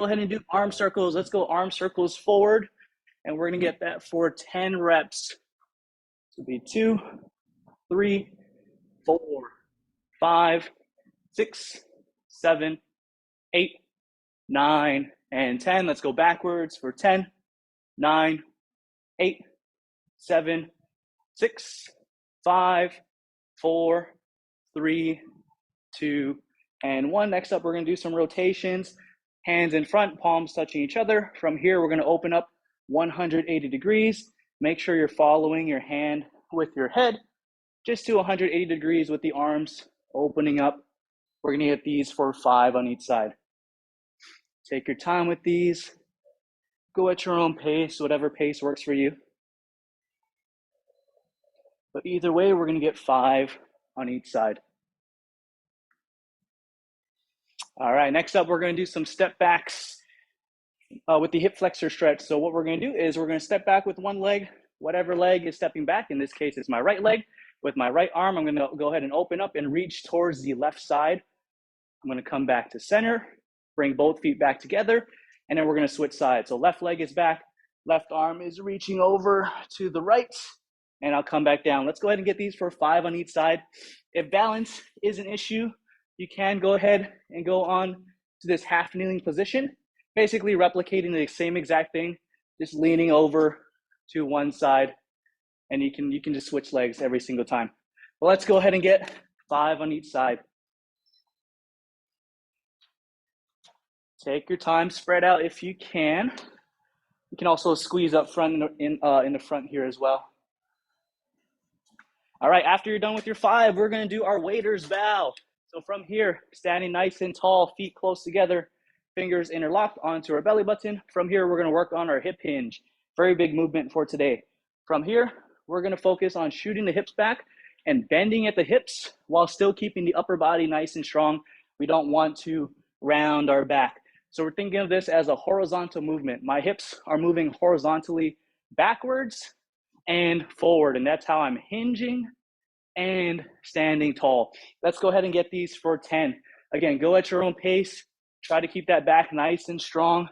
ahead and do arm circles. Let's go arm circles forward, and we're gonna get that for 10 reps. This will be 2, 3, 4, 5, 6, 7, 8, 9, and 10. Let's go backwards for 10, 9, 8, 7, 6, 5, 4, 3, 2, and 1. Next up, we're going to do some rotations. Hands in front, palms touching each other. From here, we're going to open up 180 degrees. Make sure you're following your hand with your head, just to 180 degrees with the arms opening up. We're going to get these for 5 on each side. Take your time with these. Go at your own pace, whatever pace works for you. But either way, we're going to get 5 on each side. All right, next up, we're going to do some step backs with the hip flexor stretch. So what we're going to do is we're going to step back with one leg, whatever leg is stepping back. In this case, it's my right leg. With my right arm, I'm going to go ahead and open up and reach towards the left side. I'm going to come back to center, bring both feet back together, and then we're going to switch sides. So left leg is back, left arm is reaching over to the right, and I'll come back down. Let's go ahead and get these for 5 on each side. If balance is an issue, you can go ahead and go on to this half kneeling position, basically replicating the same exact thing, just leaning over to one side, and you can just switch legs every single time. But let's go ahead and get 5 on each side. Take your time, spread out if you can. You can also squeeze up front in the front here as well. All right, after you're done with your 5, we're gonna do our waiter's bow. So from here, standing nice and tall, feet close together, fingers interlocked onto our belly button. From here, we're gonna work on our hip hinge. Very big movement for today. From here, we're gonna focus on shooting the hips back and bending at the hips while still keeping the upper body nice and strong. We don't want to round our back. So we're thinking of this as a horizontal movement. My hips are moving horizontally backwards and forward, and that's how I'm hinging and standing tall. Let's go ahead and get these for 10. Again, go at your own pace. Try to keep that back nice and strong.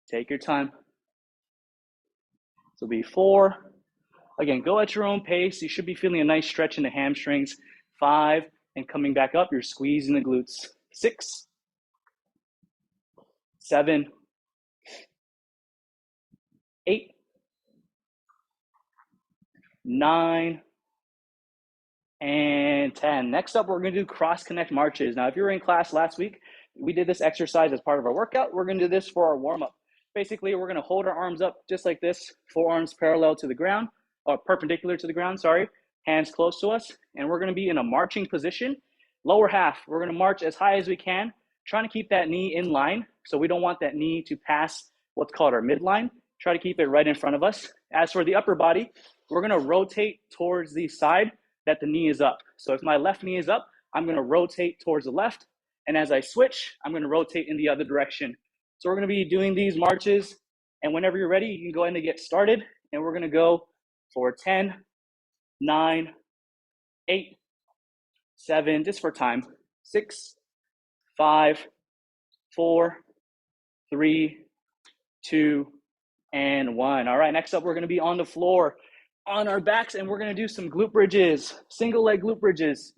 Take your time. This will be 4. Again, go at your own pace. You should be feeling a nice stretch in the hamstrings. 5, and coming back up, you're squeezing the glutes. 6, 7, 8, 9, and 10. Next up, we're going to do cross connect marches. Now, if you were in class last week, we did this exercise as part of our workout. We're going to do this for our warm-up. Basically, we're going to hold our arms up just like this, forearms parallel to the ground, or perpendicular to the ground, sorry, hands close to us, and we're going to be in a marching position. Lower half, we're going to march as high as we can, trying to keep that knee in line. So we don't want that knee to pass what's called our midline. Try to keep it right in front of us. As for the upper body, we're going to rotate towards the side that the knee is up. So if my left knee is up, I'm going to rotate towards the left. And as I switch, I'm going to rotate in the other direction. So we're going to be doing these marches. And whenever you're ready, you can go ahead and get started. And we're going to go for 10, 9, 8, 7, just for time, 6, 5, 4, 3, 2, and 1. All right, next up, we're going to be on the floor, on our backs, and we're going to do some glute bridges, single leg glute bridges.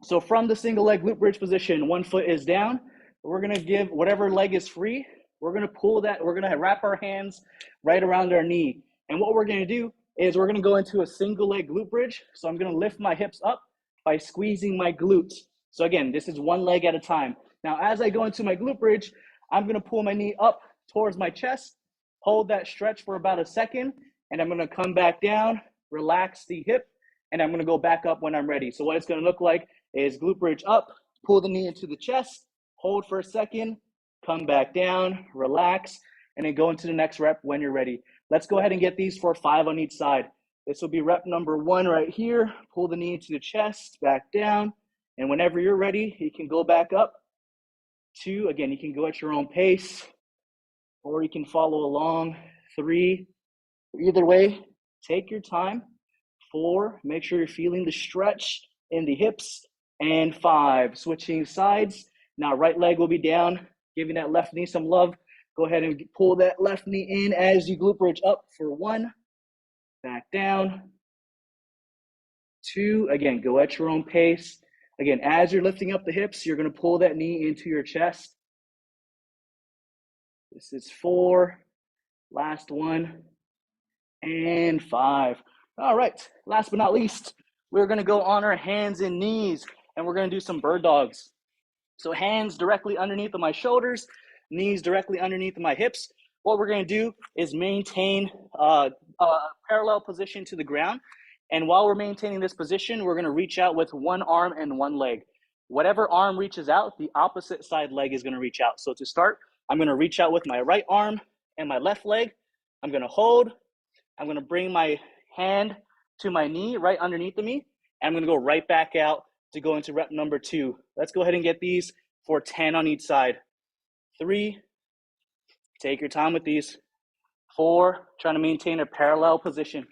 So from the single leg glute bridge position, one foot is down. We're going to give whatever leg is free. We're going to pull that. We're going to wrap our hands right around our knee. And what we're going to do is we're going to go into a single leg glute bridge. So I'm going to lift my hips up by squeezing my glutes. So again, this is one leg at a time. Now, as I go into my glute bridge, I'm going to pull my knee up towards my chest, hold that stretch for about a second, and I'm going to come back down, relax the hip, and I'm going to go back up when I'm ready. So what it's going to look like is glute bridge up, pull the knee into the chest, hold for a second, come back down, relax, and then go into the next rep when you're ready. Let's go ahead and get these for 5 on each side. This will be rep number 1 right here. Pull the knee into the chest, back down. And whenever you're ready, you can go back up. 2, again, you can go at your own pace, or you can follow along. 3, either way, take your time. 4, make sure you're feeling the stretch in the hips. And 5, switching sides. Now right leg will be down, giving that left knee some love. Go ahead and pull that left knee in as you glute bridge up for 1, back down, 2, again, go at your own pace. Again, as you're lifting up the hips, you're gonna pull that knee into your chest. This is 4, last one, and 5. All right, last but not least, we're gonna go on our hands and knees, and we're gonna do some bird dogs. So hands directly underneath of my shoulders, knees directly underneath of my hips. What we're gonna do is maintain a parallel position to the ground. And while we're maintaining this position, we're gonna reach out with one arm and one leg. Whatever arm reaches out, the opposite side leg is gonna reach out. So to start, I'm gonna reach out with my right arm and my left leg. I'm gonna hold. I'm gonna bring my hand to my knee right underneath of me. And I'm gonna go right back out to go into rep number 2. Let's go ahead and get these for 10 on each side. 3, take your time with these. 4, trying to maintain a parallel position.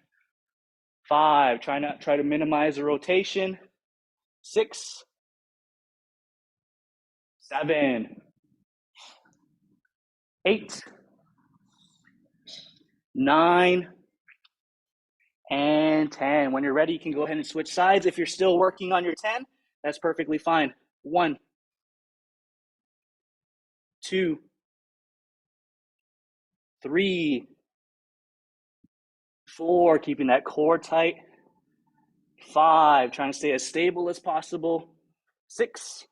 5, try to minimize the rotation. 6, 7, 8, 9, and 10. When you're ready, you can go ahead and switch sides. If you're still working on your 10, that's perfectly fine. 1, 2, 3, 4, keeping that core tight. 5, trying to stay as stable as possible. 6,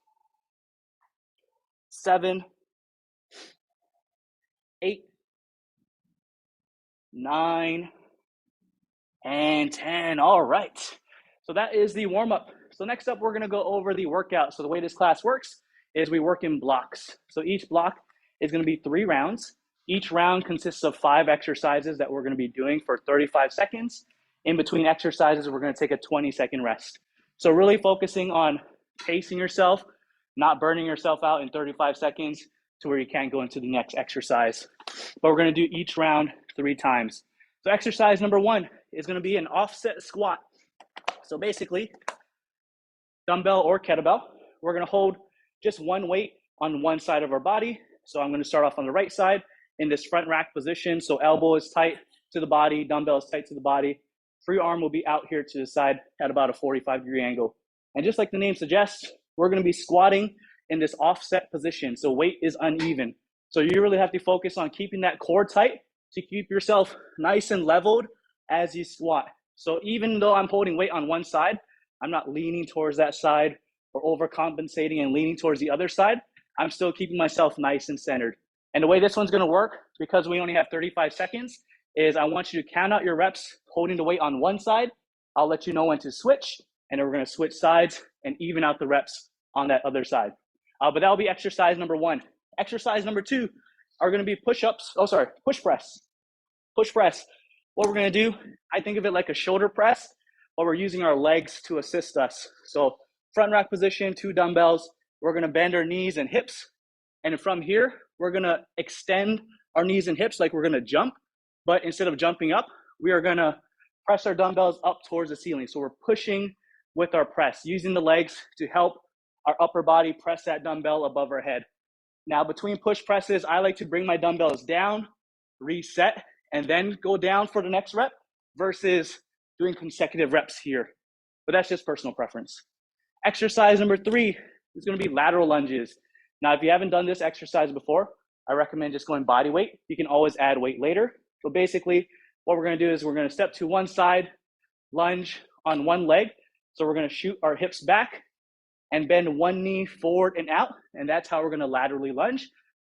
7, 8, 9, and 10. All right. So that is the warm-up. So next up, we're going to go over the workout. So the way this class works is we work in blocks. So each block is going to be 3 rounds. Each round consists of 5 exercises that we're going to be doing for 35 seconds. In between exercises, we're going to take a 20-second rest. So really focusing on pacing yourself, not burning yourself out in 35 seconds to where you can't go into the next exercise. But we're going to do each round 3 times. So exercise number 1 is going to be an offset squat. So basically, dumbbell or kettlebell, we're going to hold just one weight on one side of our body. So I'm going to start off on the right side in this front rack position. So elbow is tight to the body, dumbbell is tight to the body. Free arm will be out here to the side at about a 45-degree angle. And just like the name suggests, we're going to be squatting in this offset position. So weight is uneven. So you really have to focus on keeping that core tight to keep yourself nice and leveled as you squat. So even though I'm holding weight on one side, I'm not leaning towards that side or overcompensating and leaning towards the other side. I'm still keeping myself nice and centered. And the way this one's going to work, because we only have 35 seconds, is I want you to count out your reps holding the weight on one side. I'll let you know when to switch, and then we're going to switch sides and even out the reps on that other side. But that'll be exercise number 1. Exercise number 2 are going to be push press. Push press. What we're going to do, I think of it like a shoulder press, but we're using our legs to assist us. So front rack position, 2 dumbbells. We're going to bend our knees and hips. And from here, we're going to extend our knees and hips like we're going to jump. But instead of jumping up, we are going to press our dumbbells up towards the ceiling. So we're pushing with our press, using the legs to help our upper body press that dumbbell above our head. Now, between push presses, I like to bring my dumbbells down, reset, and then go down for the next rep versus doing consecutive reps here. But that's just personal preference. Exercise number 3 is going to be lateral lunges. Now, if you haven't done this exercise before, I recommend just going body weight. You can always add weight later. So basically, what we're going to do is we're going to step to one side, lunge on one leg. So we're going to shoot our hips back and bend one knee forward and out. And that's how we're going to laterally lunge.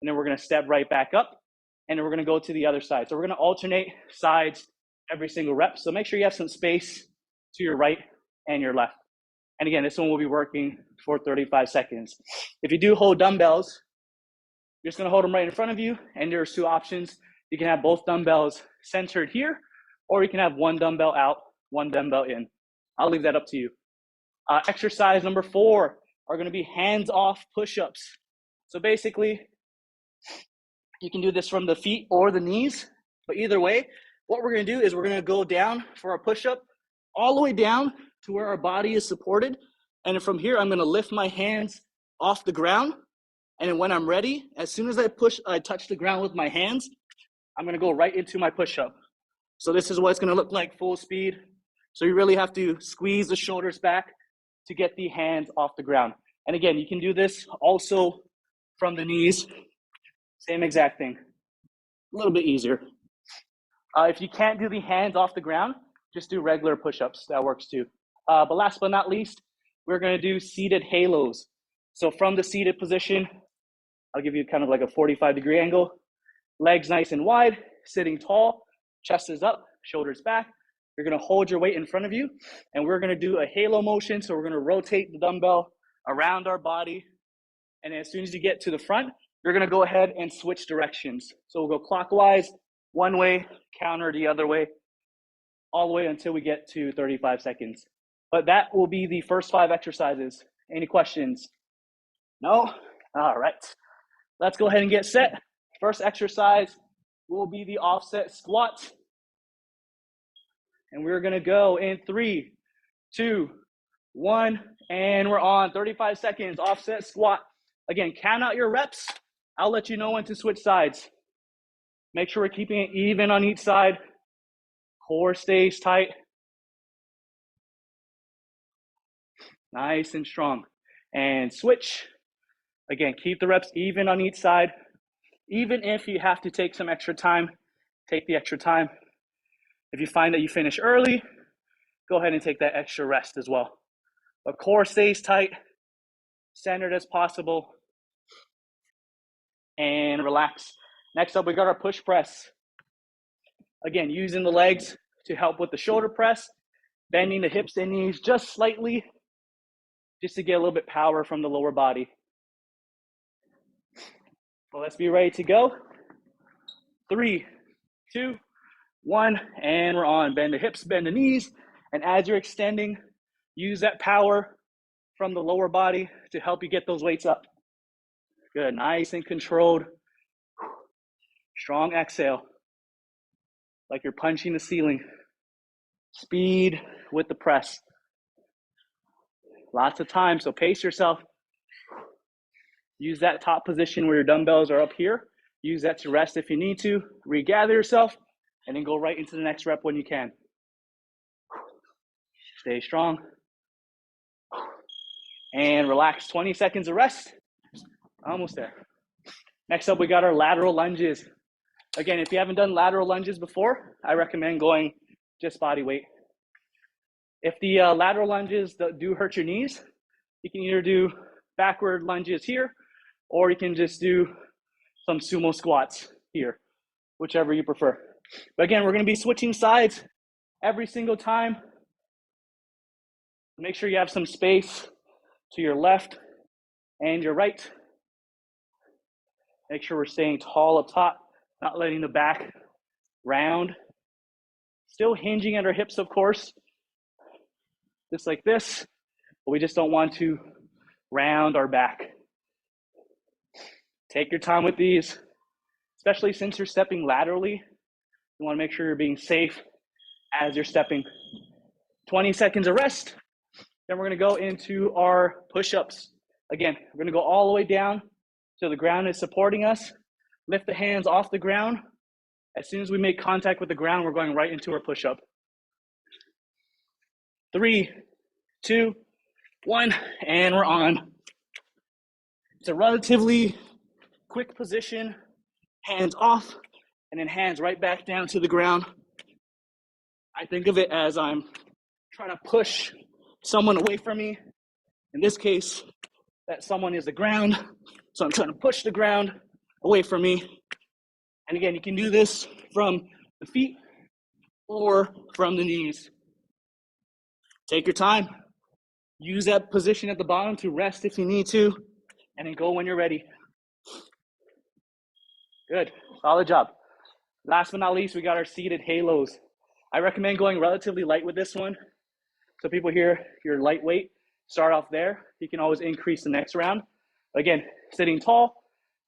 And then we're going to step right back up. And then we're going to go to the other side. So we're going to alternate sides every single rep. So make sure you have some space to your right and your left. And again, this one will be working for 35 seconds. If you do hold dumbbells, you're just going to hold them right in front of you. And there's 2 options. You can have both dumbbells centered here, or you can have one dumbbell out, one dumbbell in. I'll leave that up to you. Exercise number 4 are going to be hands-off push-ups. So basically, you can do this from the feet or the knees, but either way, what we're going to do is we're going to go down for our push-up all the way down to where our body is supported. And from here, I'm going to lift my hands off the ground And then when I'm ready, as soon as I touch the ground with my hands, I'm gonna go right into my push-up. So this is what it's gonna look like full speed. So you really have to squeeze the shoulders back to get the hands off the ground. And again, you can do this also from the knees. Same exact thing, a little bit easier. If you can't do the hands off the ground, just do regular push-ups, that works too. But last but not least, we're gonna do seated halos. So from the seated position, I'll give you kind of like a 45-degree angle, legs nice and wide, sitting tall, chest is up, shoulders back. You're gonna hold your weight in front of you, and we're gonna do a halo motion. So we're gonna rotate the dumbbell around our body. And as soon as you get to the front, you're gonna go ahead and switch directions. So we'll go clockwise, one way, counter the other way, all the way until we get to 35 seconds. But that will be the first 5 exercises. Any questions? No? All right. Let's go ahead and get set. First exercise will be the offset squat. And we're gonna go in 3, 2, 1, and we're on. 35 seconds, offset squat. Again, count out your reps. I'll let you know when to switch sides. Make sure we're keeping it even on each side. Core stays tight. Nice and strong. And switch. Again, keep the reps even on each side. Even if you have to take some extra time, take the extra time. If you find that you finish early, go ahead and take that extra rest as well. But core stays tight, centered as possible, and relax. Next up, we got our push press. Again, using the legs to help with the shoulder press, bending the hips and knees just slightly, just to get a little bit power from the lower body. Well, let's be ready to go. 3, 2, 1, and we're on. Bend the hips, bend the knees, and as you're extending, use that power from the lower body to help you get those weights up. Good, nice and controlled. Strong exhale, like you're punching the ceiling. Speed with the press. Lots of time, so pace yourself. Use that top position where your dumbbells are up here. Use that to rest if you need to. Regather yourself, and then go right into the next rep when you can. Stay strong. And relax. 20 seconds of rest. Almost there. Next up, we got our lateral lunges. Again, if you haven't done lateral lunges before, I recommend going just body weight. If the lateral lunges do hurt your knees, you can either do backward lunges here, or you can just do some sumo squats here, whichever you prefer. But again, we're gonna be switching sides every single time. Make sure you have some space to your left and your right. Make sure we're staying tall up top, not letting the back round. Still hinging at our hips, of course, just like this, but we just don't want to round our back. Take your time with these, especially since you're stepping laterally. You want to make sure you're being safe as you're stepping. 20 seconds of rest. Then we're going to go into our push-ups. Again, we're going to go all the way down so the ground is supporting us. Lift the hands off the ground. As soon as we make contact with the ground, we're going right into our push-up. 3, 2, 1, and we're on. It's a relatively quick position, hands off, and then hands right back down to the ground. I think of it as I'm trying to push someone away from me. In this case, that someone is the ground. So I'm trying to push the ground away from me. And again, you can do this from the feet or from the knees. Take your time. Use that position at the bottom to rest if you need to, and then go when you're ready. Good, solid job. Last but not least, we got our seated halos. I recommend going relatively light with this one. So people here, you're lightweight, start off there. You can always increase the next round. Again, sitting tall,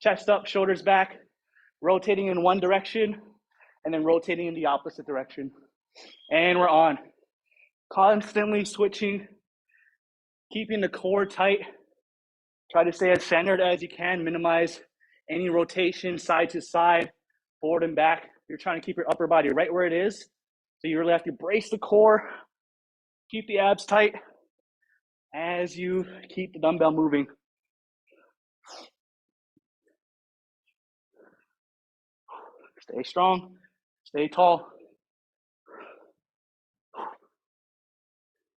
chest up, shoulders back, rotating in one direction, and then rotating in the opposite direction. And we're on. Constantly switching, keeping the core tight, Try to stay as centered as you can, minimize any rotation side to side, forward and back. You're trying to keep your upper body right where it is. So you really have to brace the core, keep the abs tight as you keep the dumbbell moving. Stay strong, stay tall.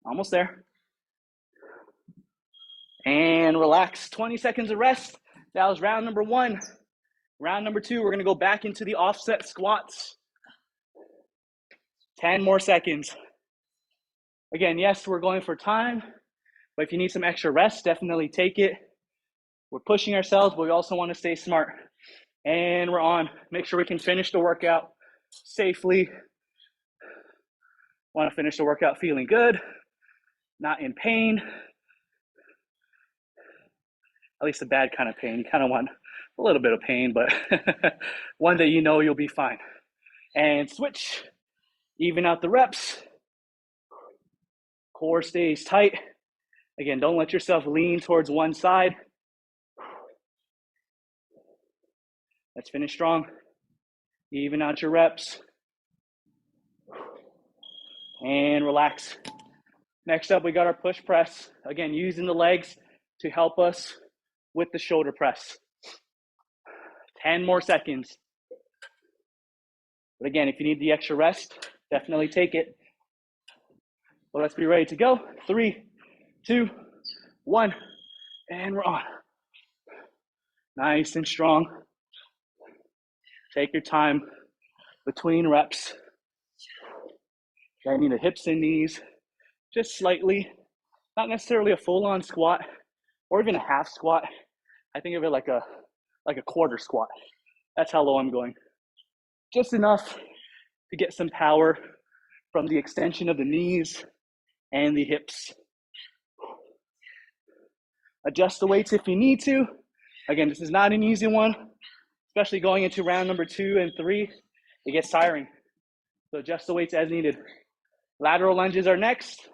Almost there. And relax, 20 seconds of rest. That was round number 1. Round number 2, we're gonna go back into the offset squats. 10 more seconds. Again, yes, we're going for time, but if you need some extra rest, definitely take it. We're pushing ourselves, but we also wanna stay smart. And we're on. Make sure we can finish the workout safely. Wanna finish the workout feeling good, not in pain. At least a bad kind of pain. You kind of want a little bit of pain, but one that you know you'll be fine. And switch, even out the reps. Core stays tight. Again, don't let yourself lean towards one side. Let's finish strong. Even out your reps. And relax. Next up, we got our push press. Again, using the legs to help us with the shoulder press. 10 more seconds. But again, if you need the extra rest, definitely take it. Well, let's be ready to go. 3, 2, 1, and we're on. Nice and strong. Take your time between reps. I need the hips and knees just slightly, not necessarily a full-on squat or even a half squat. I think of it like a quarter squat. That's how low I'm going. Just enough to get some power from the extension of the knees and the hips. Adjust the weights if you need to. Again, this is not an easy one, especially going into round number 2 and 3. It gets tiring. So adjust the weights as needed. Lateral lunges are next.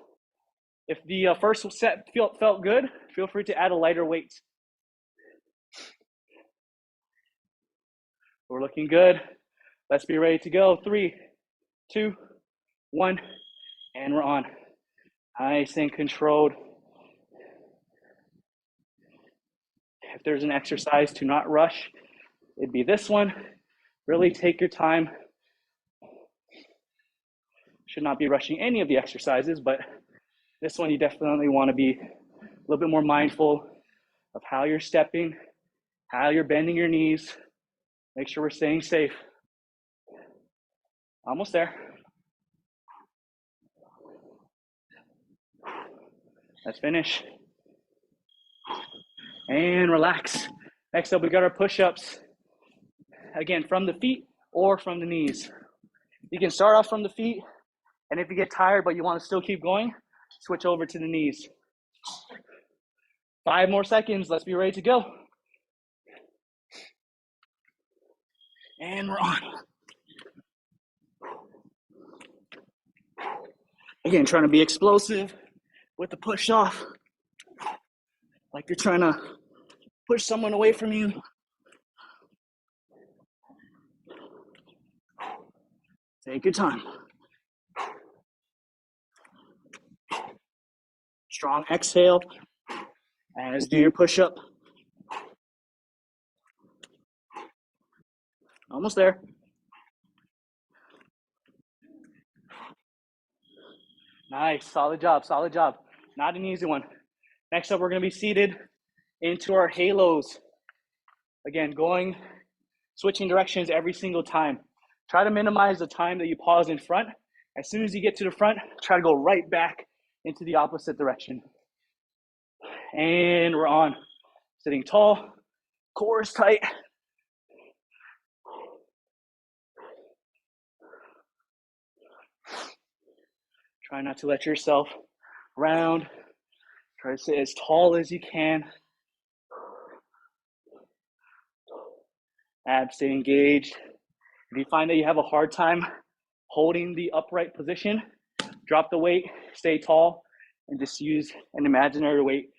If the first set felt good, feel free to add a lighter weight. We're looking good. Let's be ready to go. 3, 2, 1, and we're on. Nice and controlled. If there's an exercise to not rush, it'd be this one. Really take your time. Should not be rushing any of the exercises, but this one you definitely want to be a little bit more mindful of how you're stepping, how you're bending your knees. Make sure we're staying safe. Almost there. Let's finish. And relax. Next up, we got our push-ups. Again, from the feet or from the knees. You can start off from the feet, and if you get tired but you want to still keep going, switch over to the knees. 5 more seconds. Let's be ready to go. And we're on. Again, trying to be explosive with the push off. Like you're trying to push someone away from you. Take your time. Strong exhale as do your push-up. Almost there. Nice, solid job, solid job. Not an easy one. Next up, we're gonna be seated into our halos. Again, switching directions every single time. Try to minimize the time that you pause in front. As soon as you get to the front, try to go right back into the opposite direction. And we're on. Sitting tall, core is tight. Try not to let yourself round. Try to sit as tall as you can. Abs stay engaged. If you find that you have a hard time holding the upright position, drop the weight, stay tall, and just use an imaginary weight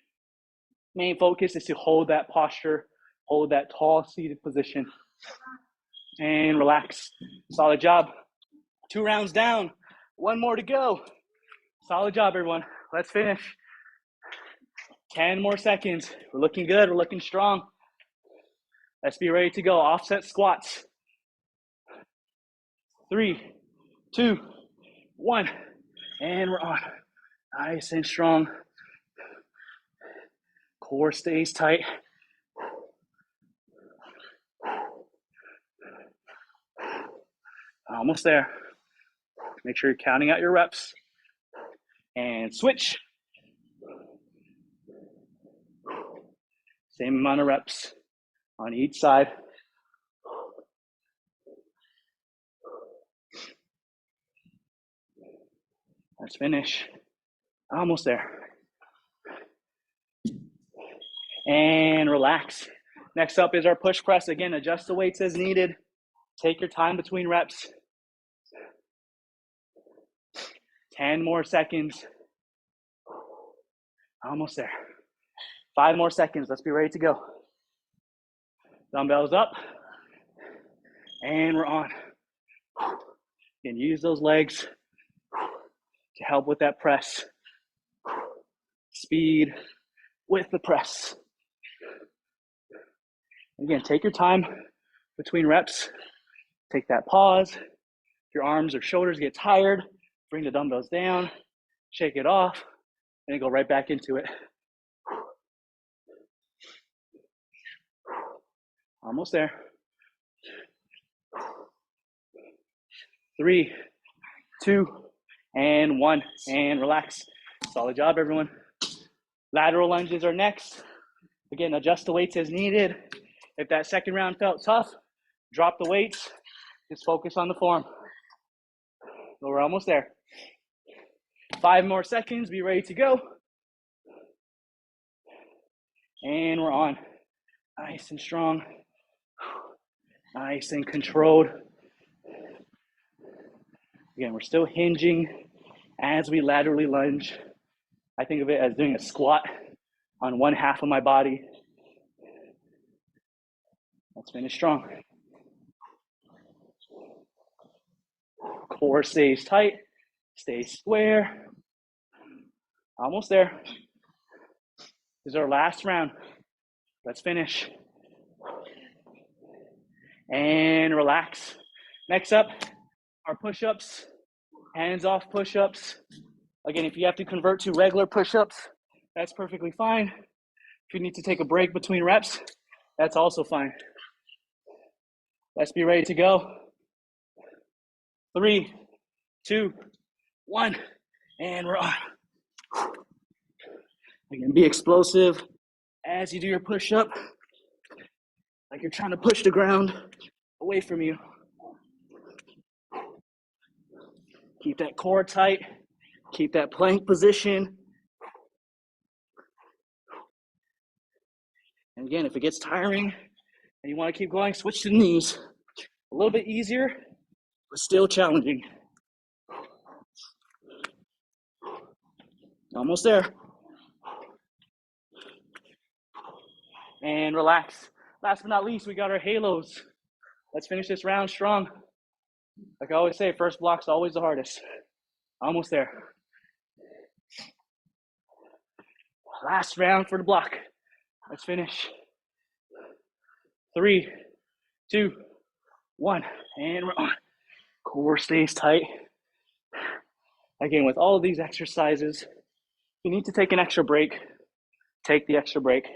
Main focus is to hold that posture, hold that tall seated position, and relax. Solid job. 2 rounds down, 1 more to go. Solid job, everyone. Let's finish. 10 more seconds. We're looking good, we're looking strong. Let's be ready to go. Offset squats. 3, 2, 1, and we're on. Nice and strong. Core stays tight. Almost there. Make sure you're counting out your reps. And switch. Same amount of reps on each side. Let's finish. Almost there. And relax. Next up is our push press. Again, adjust the weights as needed. Take your time between reps. 10 more seconds. Almost there. 5 more seconds. Let's be ready to go. Dumbbells up. And we're on. You can use those legs to help with that press. Speed with the press. Again, take your time between reps. Take that pause. If your arms or shoulders get tired, bring the dumbbells down, shake it off, and then go right back into it. Almost there. 3, 2, and 1, and relax. Solid job, everyone. Lateral lunges are next. Again, adjust the weights as needed. If that second round felt tough, drop the weights. Just focus on the form. So we're almost there. 5 more seconds. Be ready to go. And we're on. Nice and strong. Nice and controlled. Again, we're still hinging as we laterally lunge. I think of it as doing a squat on one half of my body. Let's finish strong. Core stays tight, stay square. Almost there. This is our last round. Let's finish. And relax. Next up, our push-ups, hands-off push-ups. Again, if you have to convert to regular push-ups, that's perfectly fine. If you need to take a break between reps, that's also fine. Let's be ready to go. 3, 2, 1, and we're on. Again, be explosive as you do your push-up, like you're trying to push the ground away from you. Keep that core tight. Keep that plank position. And again, if it gets tiring and you want to keep going, switch to the knees. A little bit easier, but still challenging. Almost there. And relax. Last but not least, we got our halos. Let's finish this round strong. Like I always say, first block's always the hardest. Almost there. Last round for the block. Let's finish. 3, 2, 1, and we're on. Core stays tight. Again, with all of these exercises, you need to take an extra break. Take the extra break.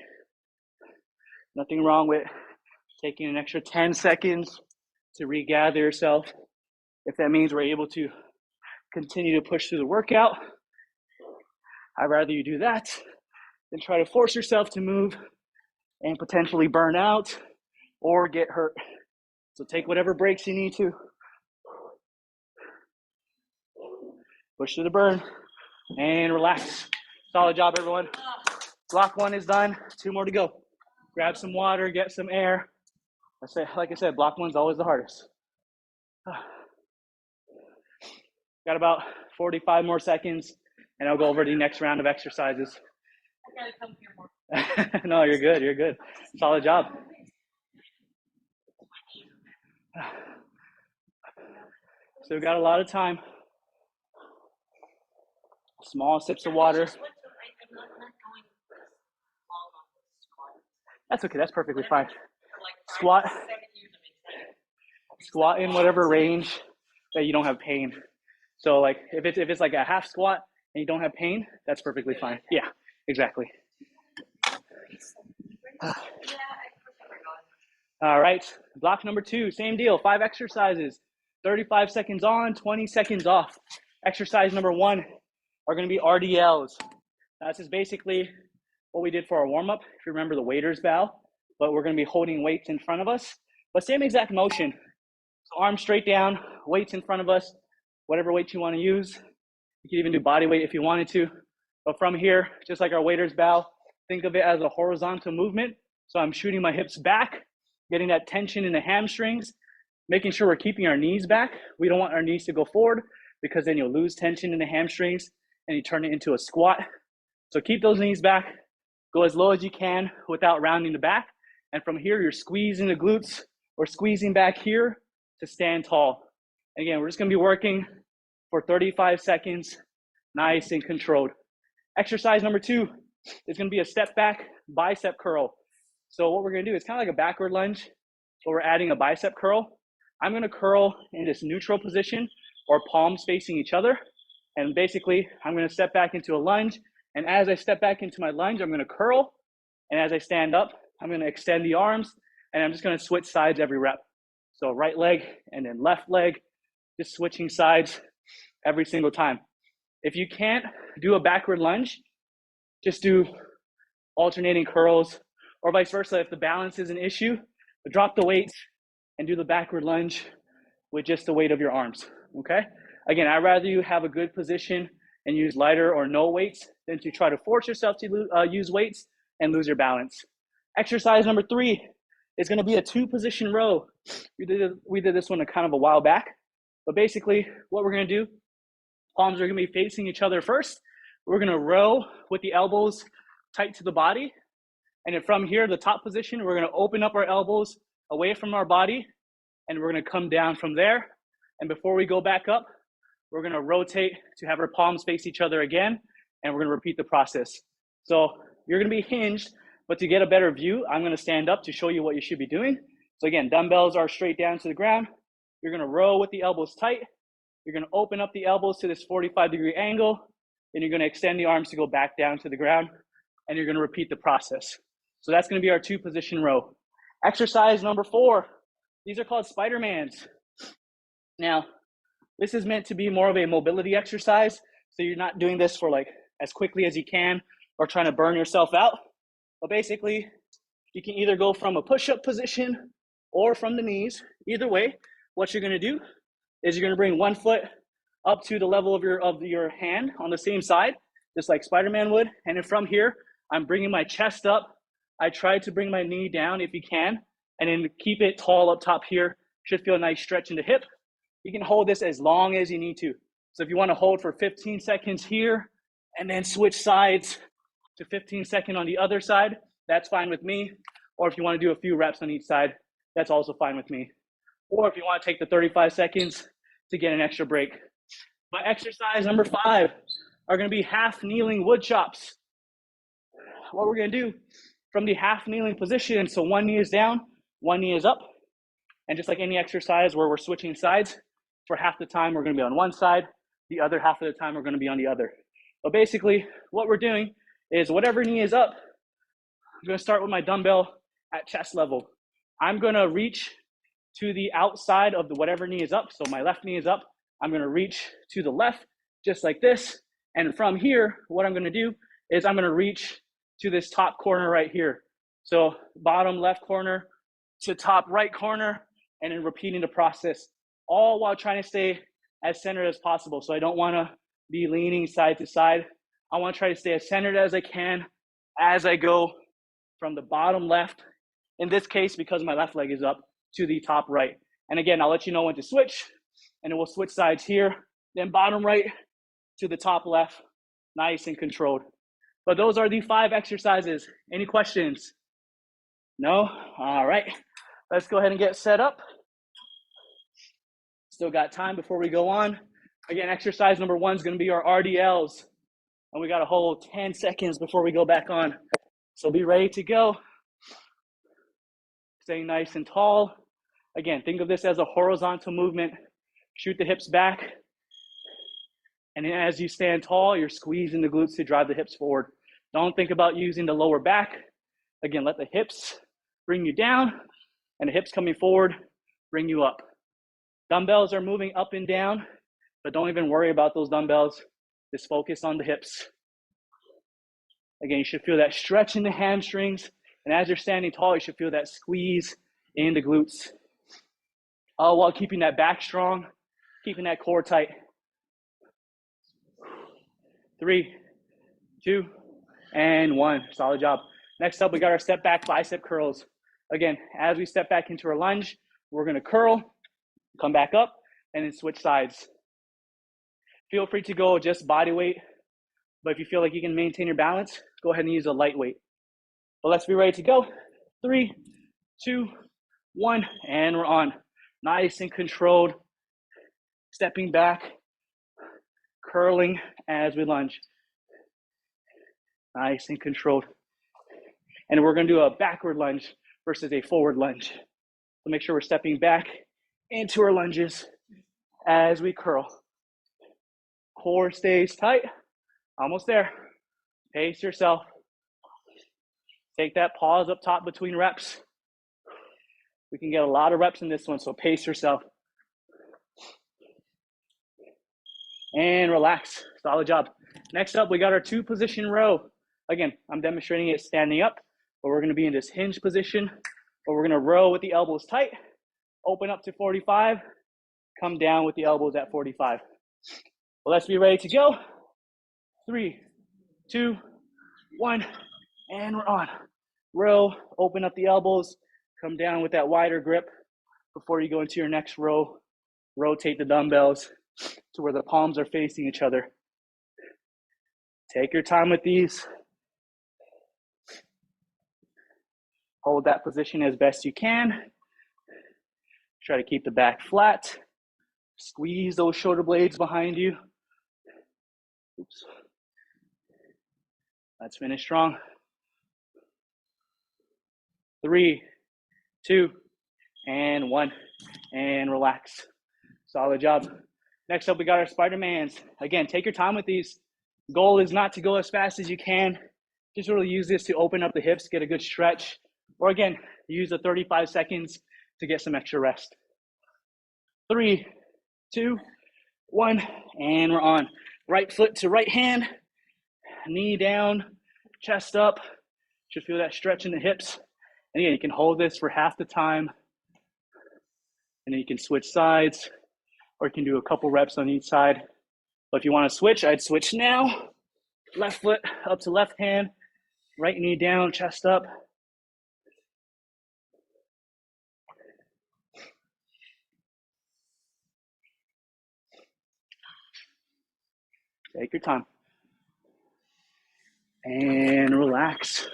Nothing wrong with taking an extra 10 seconds to regather yourself. If that means we're able to continue to push through the workout, I'd rather you do that than try to force yourself to move and potentially burn out or get hurt. So take whatever breaks you need to. Push through the burn and relax. Solid job, everyone. Block 1 is done. 2 more to go. Grab some water, get some air. Like I said, block 1's always the hardest. Got about 45 more seconds, and I'll go over the next round of exercises. I gotta come here more. No, you're good. You're good. Solid job. So we've got a lot of time. Small sips of water. That's okay. That's perfectly fine. Squat. Squat in whatever range that you don't have pain. So like if it's like a half squat and you don't have pain, that's perfectly fine. Yeah, exactly. All right, block number 2, same deal, 5 exercises, 35 seconds on, 20 seconds off. Exercise number 1 are gonna be RDLs. This is basically what we did for our warm-up, if you remember the waiter's bow, but we're gonna be holding weights in front of us, but same exact motion. So arms straight down, weights in front of us, whatever weight you wanna use. You can even do body weight if you wanted to, but from here, just like our waiter's bow, think of it as a horizontal movement. So I'm shooting my hips back, getting that tension in the hamstrings, making sure we're keeping our knees back. We don't want our knees to go forward because then you'll lose tension in the hamstrings and you turn it into a squat. So keep those knees back, go as low as you can without rounding the back. And from here, you're squeezing the glutes or squeezing back here to stand tall. Again, we're just gonna be working for 35 seconds, nice and controlled. Exercise number 2 is gonna be a step back bicep curl. So what we're gonna do is kind of like a backward lunge, but we're adding a bicep curl. I'm gonna curl in this neutral position or palms facing each other. And basically, I'm gonna step back into a lunge. And as I step back into my lunge, I'm gonna curl. And as I stand up, I'm gonna extend the arms and I'm just gonna switch sides every rep. So right leg and then left leg, just switching sides every single time. If you can't do a backward lunge, just do alternating curls, or vice versa. If the balance is an issue, drop the weights and do the backward lunge with just the weight of your arms, okay? Again, I'd rather you have a good position and use lighter or no weights than to try to force yourself to use weights and lose your balance. Exercise number 3 is gonna be a 2-position row. We did this one kind of a while back, but basically what we're gonna do, palms are gonna be facing each other first. We're gonna row with the elbows tight to the body. And then from here, the top position, we're gonna open up our elbows away from our body and we're gonna come down from there. And before we go back up, we're gonna rotate to have our palms face each other again, and we're gonna repeat the process. So you're gonna be hinged, but to get a better view, I'm gonna stand up to show you what you should be doing. So again, dumbbells are straight down to the ground. You're gonna row with the elbows tight. You're gonna open up the elbows to this 45-degree angle, and you're gonna extend the arms to go back down to the ground, and you're gonna repeat the process. So that's gonna be our 2-position row. Exercise number 4, these are called Spider-Mans. Now, this is meant to be more of a mobility exercise, so you're not doing this for like as quickly as you can or trying to burn yourself out. But basically, you can either go from a push-up position or from the knees. Either way, what you're gonna do is you're gonna bring one foot up to the level of your hand on the same side, just like Spider-Man would. And then from here, I'm bringing my chest up. I try to bring my knee down if you can, and then keep it tall up top here. Should feel a nice stretch in the hip. You can hold this as long as you need to. So if you want to hold for 15 seconds here and then switch sides to 15 seconds on the other side, that's fine with me. Or if you want to do a few reps on each side, that's also fine with me. Or if you want to take the 35 seconds to get an extra break. But exercise number 5 are going to be half kneeling wood chops. What we're going to do from the half kneeling position, so one knee is down, one knee is up. And just like any exercise where we're switching sides, for half the time we're gonna be on one side, the other half of the time we're gonna be on the other. But basically what we're doing is whatever knee is up, I'm gonna start with my dumbbell at chest level. I'm gonna reach to the outside of the whatever knee is up. So my left knee is up, I'm gonna reach to the left, just like this. And from here, what I'm gonna do is I'm gonna reach to this top corner right here. So bottom left corner to top right corner, and then repeating the process, all while trying to stay as centered as possible. So I don't wanna be leaning side to side. I wanna try to stay as centered as I can as I go from the bottom left, in this case, because my left leg is up, to the top right. And again, I'll let you know when to switch, and then we'll switch sides here, then bottom right to the top left, nice and controlled. But those are the 5 exercises. Any questions? No? All right. Let's go ahead and get set up. Still got time before we go on. Again, exercise number 1 is going to be our RDLs. And we got a whole 10 seconds before we go back on. So be ready to go. Staying nice and tall. Again, think of this as a horizontal movement. Shoot the hips back. And as you stand tall, you're squeezing the glutes to drive the hips forward. Don't think about using the lower back. Again, let the hips bring you down and the hips coming forward bring you up. Dumbbells are moving up and down, but don't even worry about those dumbbells. Just focus on the hips. Again, you should feel that stretch in the hamstrings. And as you're standing tall, you should feel that squeeze in the glutes. All while keeping that back strong, keeping that core tight. 3, 2, and 1. Solid job. Next up, we got our step back bicep curls. Again, as we step back into our lunge, we're going to curl, come back up, and then switch sides. Feel free to go just body weight, but if you feel like you can maintain your balance, go ahead and use a light weight. But let's be ready to go. 3, 2, 1, and we're on. Nice and controlled. Stepping back, curling as we lunge. Nice and controlled. And we're going to do a backward lunge versus a forward lunge. So make sure we're stepping back into our lunges as we curl. Core stays tight. Almost there. Pace yourself. Take that pause up top between reps. We can get a lot of reps in this one, so pace yourself. And relax. Solid job. Next up, we got our 2-position row. Again, I'm demonstrating it standing up, but we're going to be in this hinge position, but we're going to row with the elbows tight, open up to 45, come down with the elbows at 45. Well, let's be ready to go. 3, 2, 1, and we're on. Row, open up the elbows, come down with that wider grip before you go into your next row. Rotate the dumbbells to where the palms are facing each other. Take your time with these. Hold that position as best you can. Try to keep the back flat. Squeeze those shoulder blades behind you. Oops. Let's finish strong. 3, 2, and 1. And relax. Solid job. Next up, we got our Spider-Mans. Again, take your time with these. Goal is not to go as fast as you can. Just really use this to open up the hips, get a good stretch. Or again, use the 35 seconds to get some extra rest. 3, 2, 1, and we're on. Right foot to right hand, knee down, chest up. Should feel that stretch in the hips. And again, you can hold this for half the time. And then you can switch sides, or you can do a couple reps on each side. But if you want to switch, I'd switch now. Left foot up to left hand, right knee down, chest up. Take your time. And relax.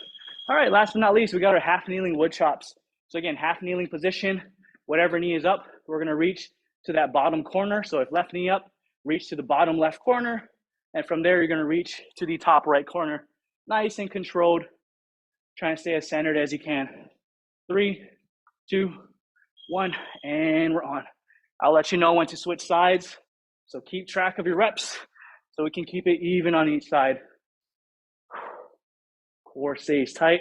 All right, last but not least, we got our half kneeling wood chops. So again, half kneeling position, whatever knee is up, we're gonna reach to that bottom corner. So if left knee up, reach to the bottom left corner. And from there, you're gonna reach to the top right corner. Nice and controlled. Trying to stay as centered as you can. 3, 2, 1, and we're on. I'll let you know when to switch sides. So keep track of your reps so we can keep it even on each side. Core stays tight.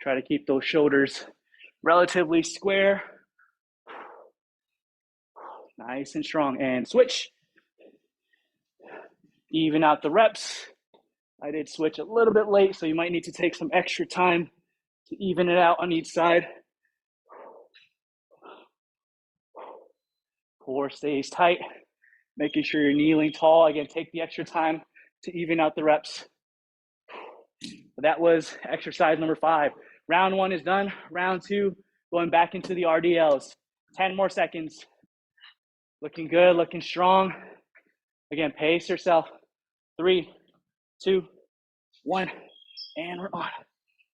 Try to keep those shoulders relatively square. Nice and strong. And switch. Even out the reps. I did switch a little bit late, so you might need to take some extra time to even it out on each side. Core stays tight. Making sure you're kneeling tall. Again, take the extra time to even out the reps. That was exercise number 5. Round 1 is done. Round 2, going back into the RDLs. 10 more seconds. Looking good, looking strong. Again, pace yourself. 3, 2, 1, and we're on.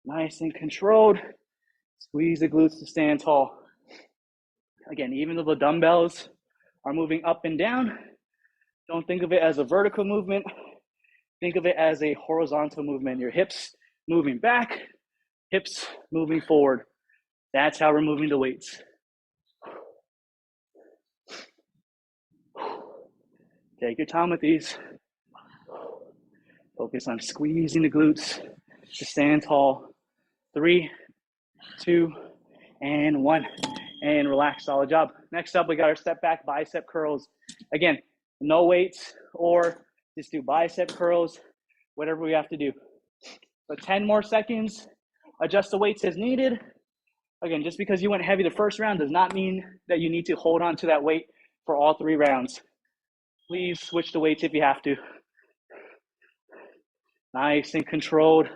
Nice and controlled. Squeeze the glutes to stand tall. Again, even though the dumbbells are moving up and down, don't think of it as a vertical movement. Think of it as a horizontal movement. Your hips moving back, hips moving forward. That's how we're moving the weights. Take your time with these. Focus on squeezing the glutes to stand tall. 3, 2, and 1. And relax, solid job. Next up, we got our step back bicep curls. Again, no weights, or just do bicep curls, whatever we have to do. But 10 more seconds, adjust the weights as needed. Again, just because you went heavy the first round does not mean that you need to hold on to that weight for all 3 rounds. Please switch the weights if you have to. Nice and controlled.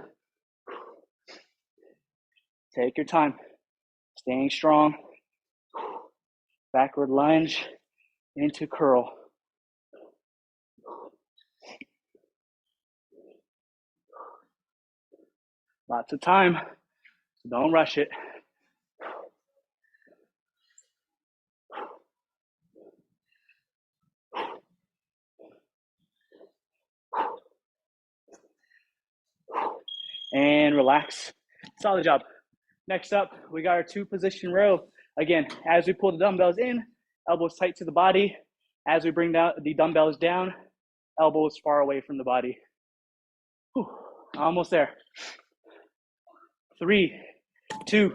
Take your time. Staying strong. Backward lunge into curl. Lots of time, so don't rush it. And relax. Solid job. Next up, we got our 2-position row. Again, as we pull the dumbbells in, elbows tight to the body. As we bring down the dumbbells down, elbows far away from the body. Whew, almost there. 3, 2,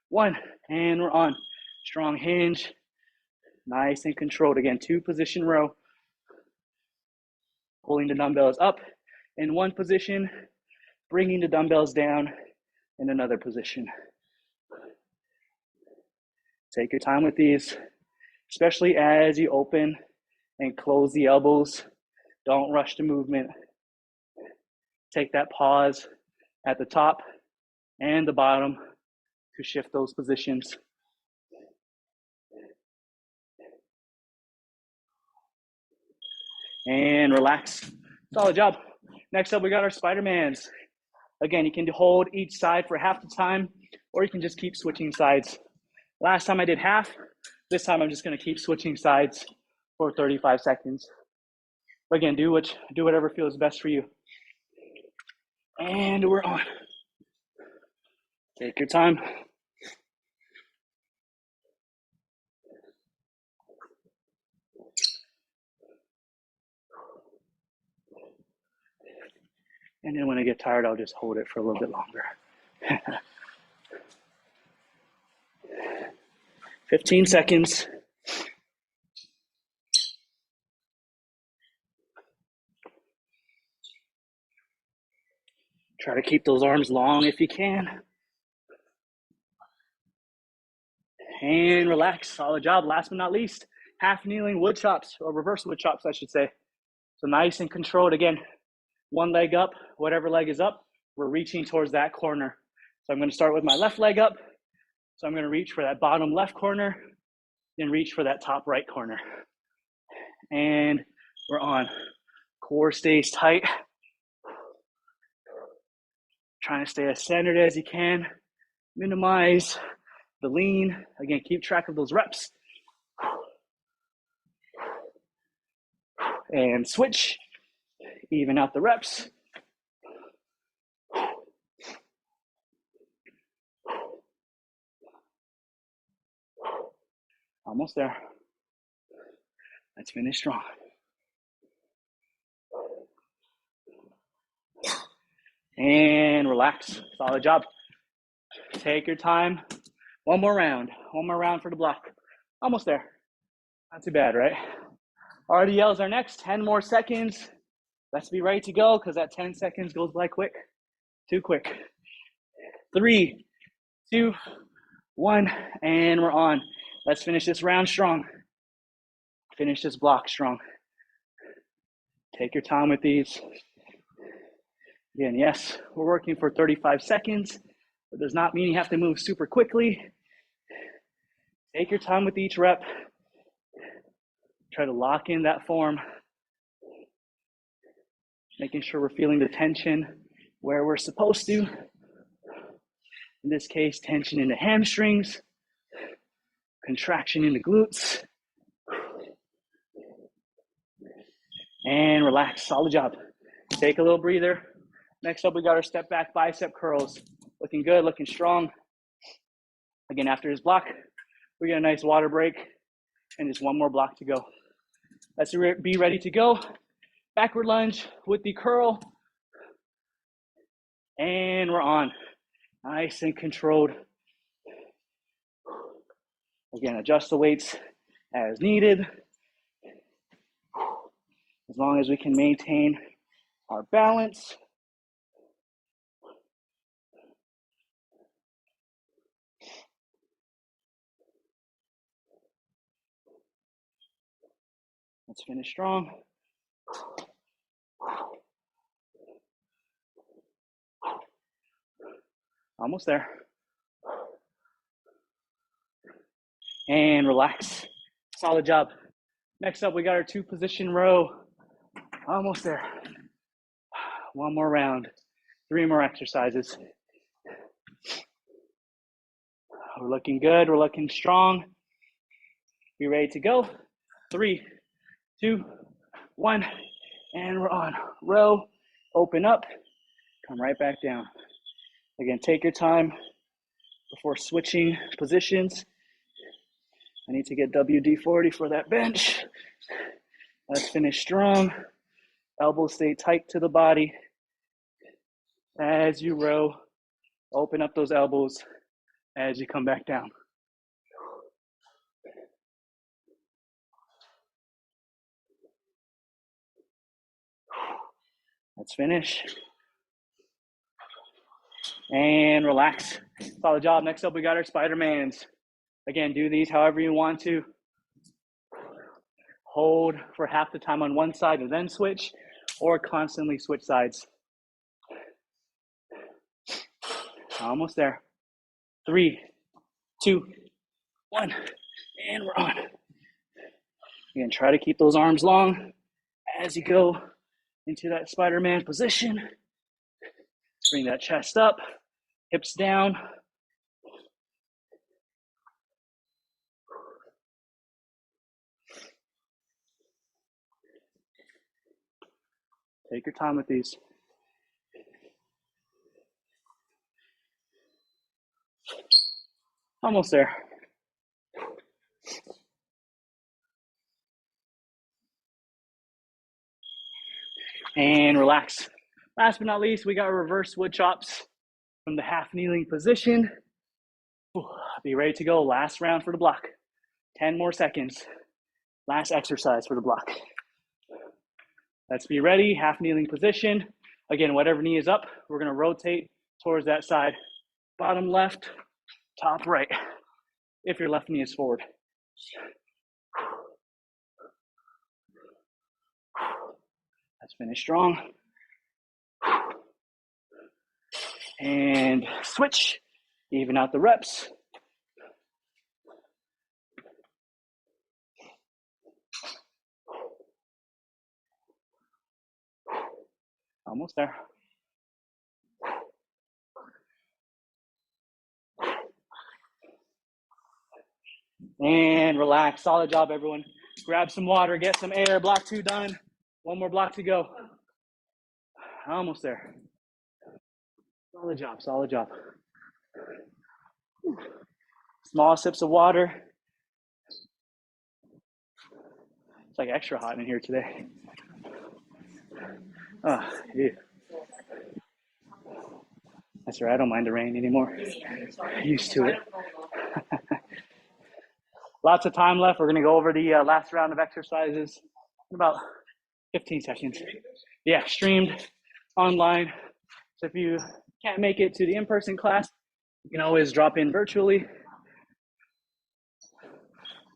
1, and we're on. Strong hinge. Nice and controlled. Again, 2-position row. Pulling the dumbbells up in one position, bringing the dumbbells down in another position. Take your time with these, especially as you open and close the elbows. Don't rush the movement. Take that pause at the top and the bottom to shift those positions. And relax. Solid job. Next up, we got our Spider-Mans. Again, you can hold each side for half the time, or you can just keep switching sides. Last time I did half. This time I'm just going to keep switching sides for 35 seconds. Again, do whatever feels best for you. And we're on. Take your time. And then when I get tired, I'll just hold it for a little bit longer. 15 seconds. Try to keep those arms long if you can. And relax, solid job. Last but not least, half kneeling wood chops, or reverse wood chops, I should say. So nice and controlled. Again, one leg up, whatever leg is up, we're reaching towards that corner. So I'm going to start with my left leg up. So I'm going to reach for that bottom left corner, then reach for that top right corner. And we're on. Core stays tight. Trying to stay as centered as you can. Minimize the lean. Again, keep track of those reps. And switch. Even out the reps. Almost there. Let's finish strong. And relax. Solid job. Take your time. One more round for the block. Almost there. Not too bad, right? RDLs are next. 10 more seconds. Let's be ready to go, because that 10 seconds goes by quick. Too quick. 3, 2, 1, and we're on. Let's finish this round strong. Finish this block strong. Take your time with these. Again, yes, we're working for 35 seconds. It does not mean you have to move super quickly. Take your time with each rep. Try to lock in that form. Making sure we're feeling the tension where we're supposed to. In this case, tension in the hamstrings, contraction in the glutes, and relax. Solid job. Take a little breather. Next up, we got our step back bicep curls. Looking good, looking strong. Again, after this block, we get a nice water break and just one more block to go. Let's be ready to go. Backward lunge with the curl. And we're on. Nice and controlled. Again, adjust the weights as needed. As long as we can maintain our balance. Let's finish strong. Almost there. And relax. Solid job. Next up, we got our 2-position row. Almost there. One more round. 3 more exercises. We're looking good. We're looking strong. Be ready to go. 3, 2, 1. And we're on. Row. Open up. Come right back down. Again, take your time before switching positions. I need to get WD-40 for that bench. Let's finish strong. Elbows stay tight to the body. As you row, open up those elbows as you come back down. Let's finish. And relax. Solid job. Next up, we got our Spider-Mans. Again, do these however you want to. Hold for half the time on one side and then switch, or constantly switch sides. Almost there. 3, 2, 1, and we're on. Again, try to keep those arms long as you go into that Spider-Man position. Bring that chest up, hips down. Take your time with these. Almost there. And relax. Last but not least, we got reverse wood chops from the half kneeling position. Be ready to go. Last round for the block. 10 more seconds. Last exercise for the block. Let's be ready. Half kneeling position. Again, whatever knee is up, we're going to rotate towards that side. Bottom left, top right. If your left knee is forward. Let's finish strong. And switch. Even out the reps. Almost there. And relax. Solid job, everyone. Grab some water, get some air. Block 2 done. One more block to go. Almost there. Solid job, solid job. Small sips of water. It's like extra hot in here today. Oh, yeah. That's right, I don't mind the rain anymore. Used to it. Lots of time left. We're going to go over the last round of exercises in about 15 seconds. Yeah, streamed online. So if you can't make it to the in-person class, you can always drop in virtually.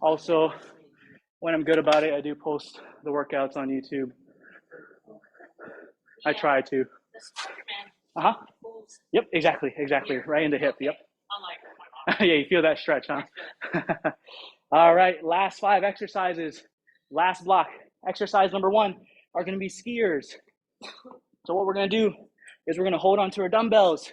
Also, when I'm good about it, I do post the workouts on YouTube. I try to. Uh-huh. Yep, exactly. Right in the hip, yep. Yeah, you feel that stretch, huh? All right, last 5 exercises. Last block. Exercise number 1 are going to be skiers. So what we're going to do, is we're gonna hold onto our dumbbells.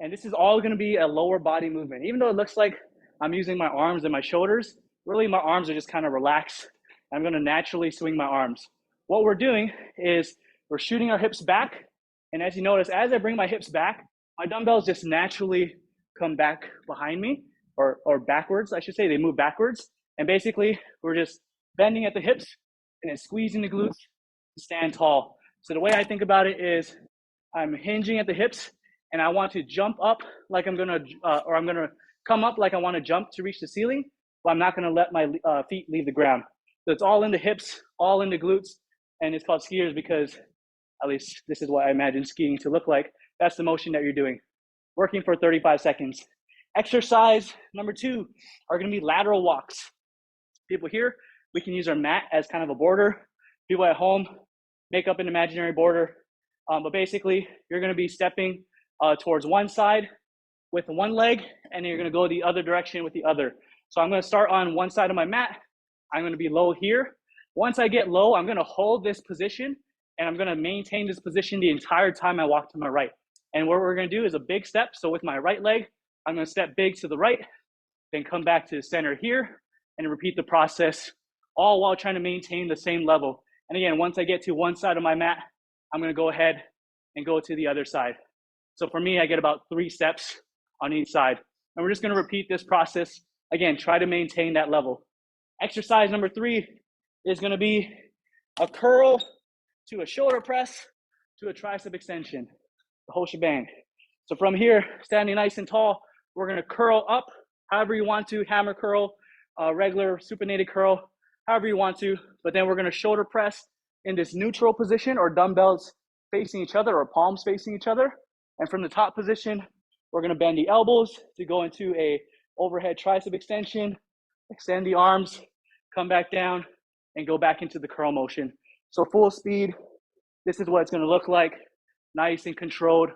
And this is all gonna be a lower body movement. Even though it looks like I'm using my arms and my shoulders, really my arms are just kind of relaxed. I'm gonna naturally swing my arms. What we're doing is we're shooting our hips back. And as you notice, as I bring my hips back, my dumbbells just naturally come back behind me, or backwards, I should say. They move backwards. And basically, we're just bending at the hips and then squeezing the glutes to stand tall. So the way I think about it is I'm hinging at the hips and I want to jump up like I'm gonna, or I'm gonna come up like I wanna jump to reach the ceiling, but I'm not gonna let my feet leave the ground. So it's all in the hips, all in the glutes, and it's called skiers because at least this is what I imagine skiing to look like. That's the motion that you're doing. Working for 35 seconds. Exercise number 2 are gonna be lateral walks. People here, we can use our mat as kind of a border. People at home, make up an imaginary border. But basically, you're gonna be stepping towards one side with one leg, and then you're gonna go the other direction with the other. So I'm gonna start on one side of my mat. I'm gonna be low here. Once I get low, I'm gonna hold this position, and I'm gonna maintain this position the entire time I walk to my right. And what we're gonna do is a big step. So with my right leg, I'm gonna step big to the right, then come back to the center here, and repeat the process, all while trying to maintain the same level. And again, once I get to one side of my mat, I'm gonna go ahead and go to the other side. So for me, I get about 3 steps on each side. And we're just gonna repeat this process. Again, try to maintain that level. Exercise number 3 is gonna be a curl to a shoulder press to a tricep extension, the whole shebang. So from here, standing nice and tall, we're gonna curl up however you want to, hammer curl, regular supinated curl, however you want to, but then we're gonna shoulder press in this neutral position, or dumbbells facing each other or palms facing each other. And from the top position, we're gonna bend the elbows to go into a overhead tricep extension, extend the arms, come back down, and go back into the curl motion. So full speed, this is what it's gonna look like, nice and controlled,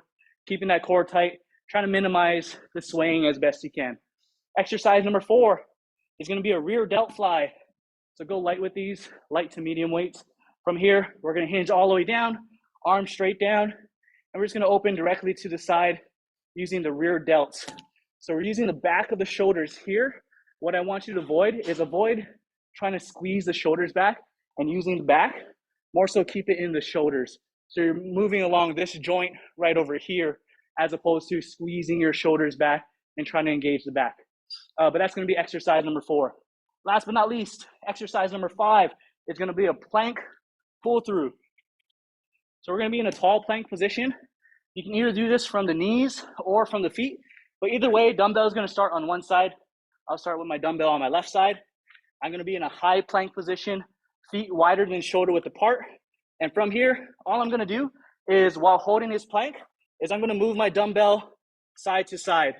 keeping that core tight, trying to minimize the swaying as best you can. Exercise number 4 is gonna be a rear delt fly. So go light with these, light to medium weights. From here, we're gonna hinge all the way down, arms straight down, and we're just gonna open directly to the side using the rear delts. So we're using the back of the shoulders here. What I want you to avoid is trying to squeeze the shoulders back and using the back, more so keep it in the shoulders. So you're moving along this joint right over here, as opposed to squeezing your shoulders back and trying to engage the back. But that's gonna be exercise number 4. Last but not least, exercise number 5 is gonna be a plank pull through. So we're gonna be in a tall plank position. You can either do this from the knees or from the feet, but either way, dumbbell is gonna start on one side. I'll start with my dumbbell on my left side. I'm gonna be in a high plank position, feet wider than shoulder width apart. And from here, all I'm gonna do is, while holding this plank, is I'm gonna move my dumbbell side to side.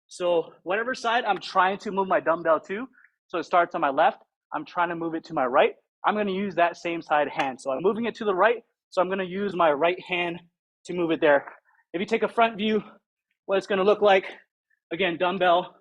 So whatever side I'm trying to move my dumbbell to, so it starts on my left, I'm trying to move it to my right, I'm gonna use that same side hand. So I'm moving it to the right, so I'm gonna use my right hand to move it there. If you take a front view, what it's gonna look like, again, dumbbell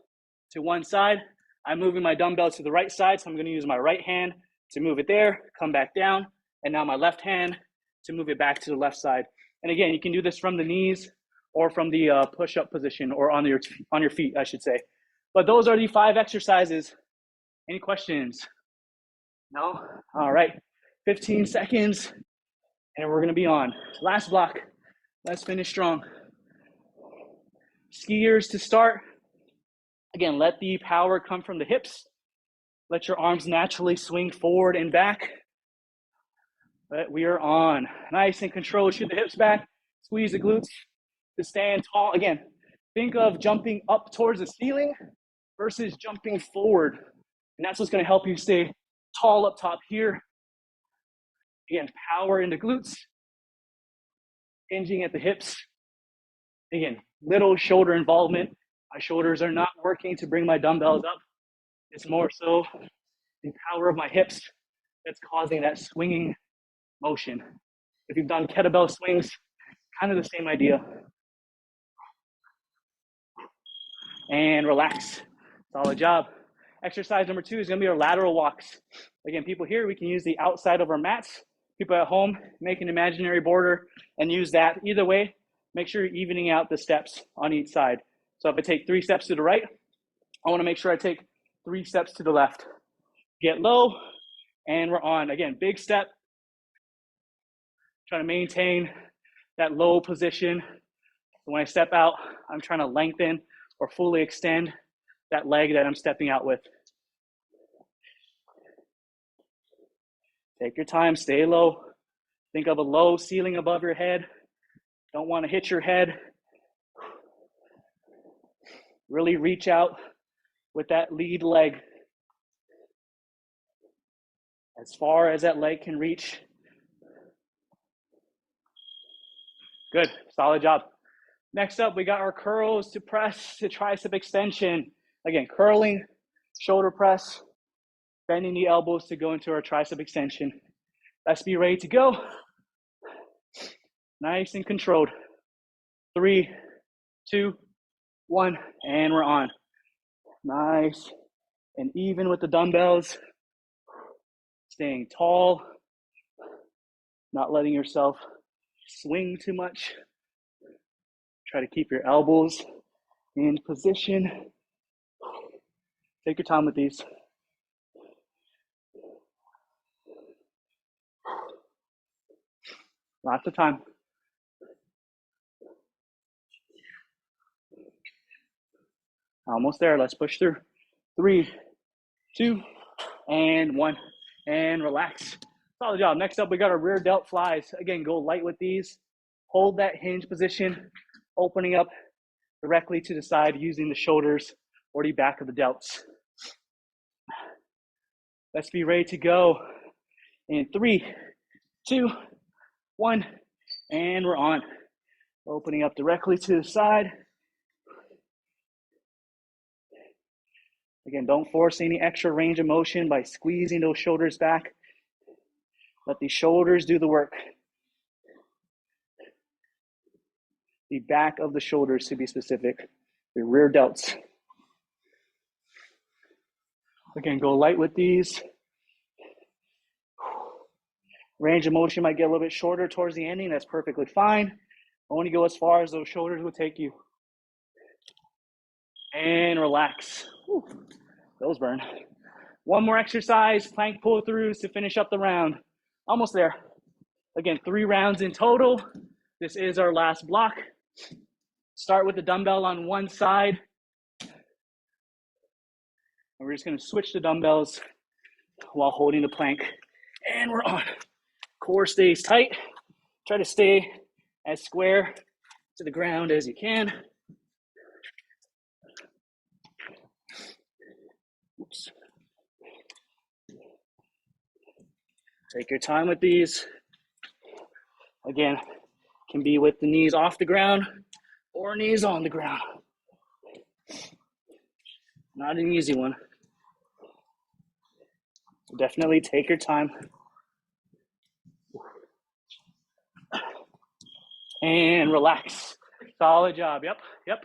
to one side, I'm moving my dumbbell to the right side, so I'm gonna use my right hand to move it there, come back down, and now my left hand to move it back to the left side. And again, you can do this from the knees or from the push-up position, or on your feet, I should say. But those are the 5 exercises. Any questions? No? All right, 15 seconds, and we're gonna be on. Last block, let's finish strong. Skiers to start. Again, let the power come from the hips. Let your arms naturally swing forward and back. But we are on. Nice and controlled, shoot the hips back, squeeze the glutes to stand tall. Again, think of jumping up towards the ceiling versus jumping forward. And that's what's gonna help you stay tall up top here. Again, power in the glutes, hinging at the hips. Again, little shoulder involvement. My shoulders are not working to bring my dumbbells up. It's more so the power of my hips that's causing that swinging motion. If you've done kettlebell swings, kind of the same idea. And relax. Solid job. Exercise number 2 is gonna be our lateral walks. Again, people here, we can use the outside of our mats. People at home, make an imaginary border and use that. Either way, make sure you're evening out the steps on each side. So if I take 3 steps to the right, I want to make sure I take 3 steps to the left. Get low, and we're on. Again, big step. Trying to maintain that low position. When I step out, I'm trying to lengthen or fully extend that leg that I'm stepping out with. Take your time, stay low. Think of a low ceiling above your head. Don't want to hit your head. Really reach out with that lead leg as far as that leg can reach. Good, solid job. Next up, we got our curls to press to tricep extension. Again, curling, shoulder press, bending the elbows to go into our tricep extension. Let's be ready to go. Nice and controlled. 3, 2, 1, and we're on. Nice and even with the dumbbells. Staying tall, not letting yourself swing too much. Try to keep your elbows in position. Take your time with these. Lots of time. Almost there. Let's push through. 3, 2, and 1. And relax. Solid job. Next up, we got our rear delt flies. Again, go light with these. Hold that hinge position, opening up directly to the side using the shoulders or the back of the delts. Let's be ready to go. In 3, 2, 1, and we're on. Opening up directly to the side. Again, don't force any extra range of motion by squeezing those shoulders back. Let the shoulders do the work. The back of the shoulders, to be specific, the rear delts. Again, go light with these. Range of motion might get a little bit shorter towards the ending. That's perfectly fine. Only go as far as those shoulders will take you. And relax. Whew. Those burn. One more exercise, plank pull throughs to finish up the round. Almost there. Again, 3 rounds in total. This is our last block. Start with the dumbbell on one side. And we're just gonna switch the dumbbells while holding the plank. And we're on. Core stays tight. Try to stay as square to the ground as you can. Oops. Take your time with these. Again, can be with the knees off the ground or knees on the ground. Not an easy one. So definitely take your time. And relax. Solid job. Yep.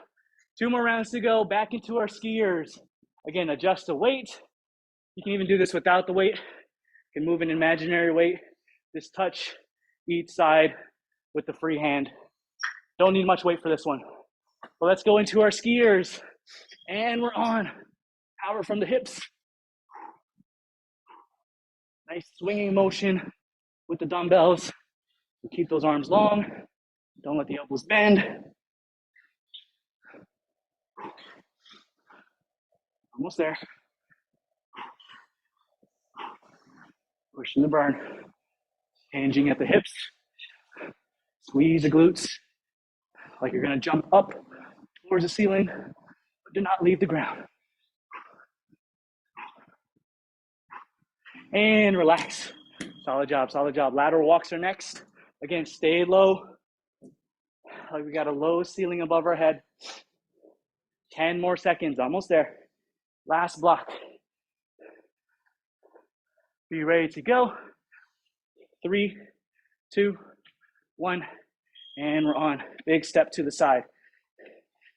2 more rounds to go. Back into our skiers. Again, adjust the weight. You can even do this without the weight. You can move an imaginary weight. Just touch each side with the free hand. Don't need much weight for this one. But let's go into our skiers. And we're on. Power from the hips. Nice swinging motion with the dumbbells. Keep those arms long. Don't let the elbows bend. Almost there. Pushing the burn. Hinging at the hips. Squeeze the glutes like you're gonna jump up towards the ceiling, but do not leave the ground. And relax. Solid job. Lateral walks are next. Again, stay low. Like we got a low ceiling above our head. 10 more seconds, almost there. Last block. Be ready to go. 3, 2, 1, and we're on. Big step to the side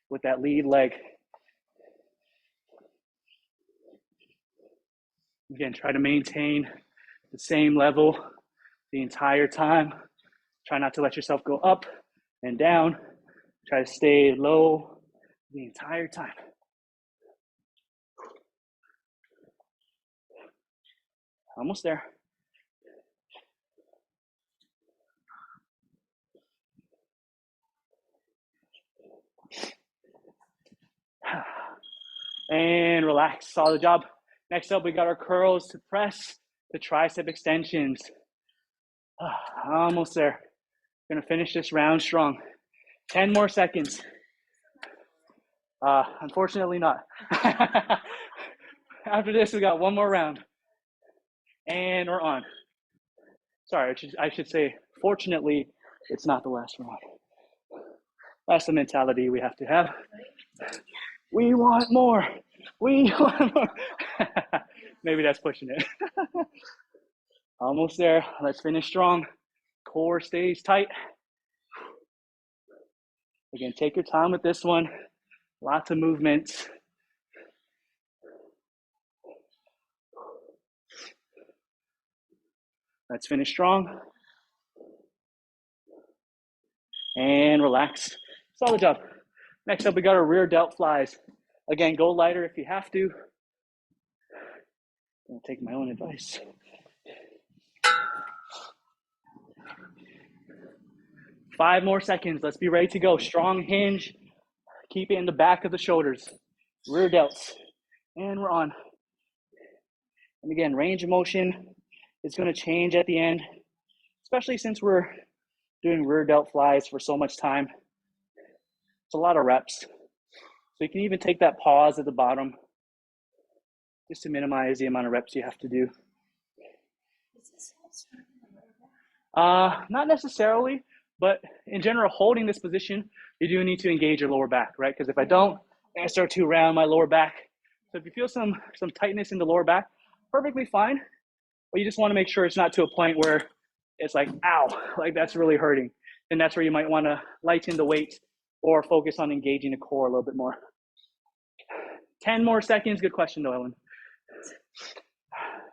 with that lead leg. Again, try to maintain the same level the entire time. Try not to let yourself go up and down. Try to stay low the entire time. Almost there. And relax, solid job. Next up, we got our curls to press the tricep extensions. Almost there. Gonna finish this round strong. 10 more seconds. Unfortunately not. After this, we got one more round. And we're on. Sorry, I should say, fortunately, it's not the last round. That's the mentality we have to have. We want more. We want more. Maybe that's pushing it. Almost there. Let's finish strong. Core stays tight. Again, take your time with this one. Lots of movements. Let's finish strong. And relax. Solid job. Next up, we got our rear delt flies. Again, go lighter if you have to. I'll take my own advice. Five more seconds. Let's be ready to go. Strong hinge. Keep it in the back of the shoulders. Rear delts. And we're on. And again, range of motion is going to change at the end, especially since we're doing rear delt flies for so much time. It's a lot of reps. So you can even take that pause at the bottom just to minimize the amount of reps you have to do. Not necessarily, but in general, holding this position, you do need to engage your lower back, right? Because if I don't, I start to round my lower back. So if you feel some tightness in the lower back, perfectly fine. But you just want to make sure it's not to a point where it's like, ow, like that's really hurting. And that's where you might want to lighten the weight or focus on engaging the core a little bit more. 10 more seconds. Good question, though, Ellen.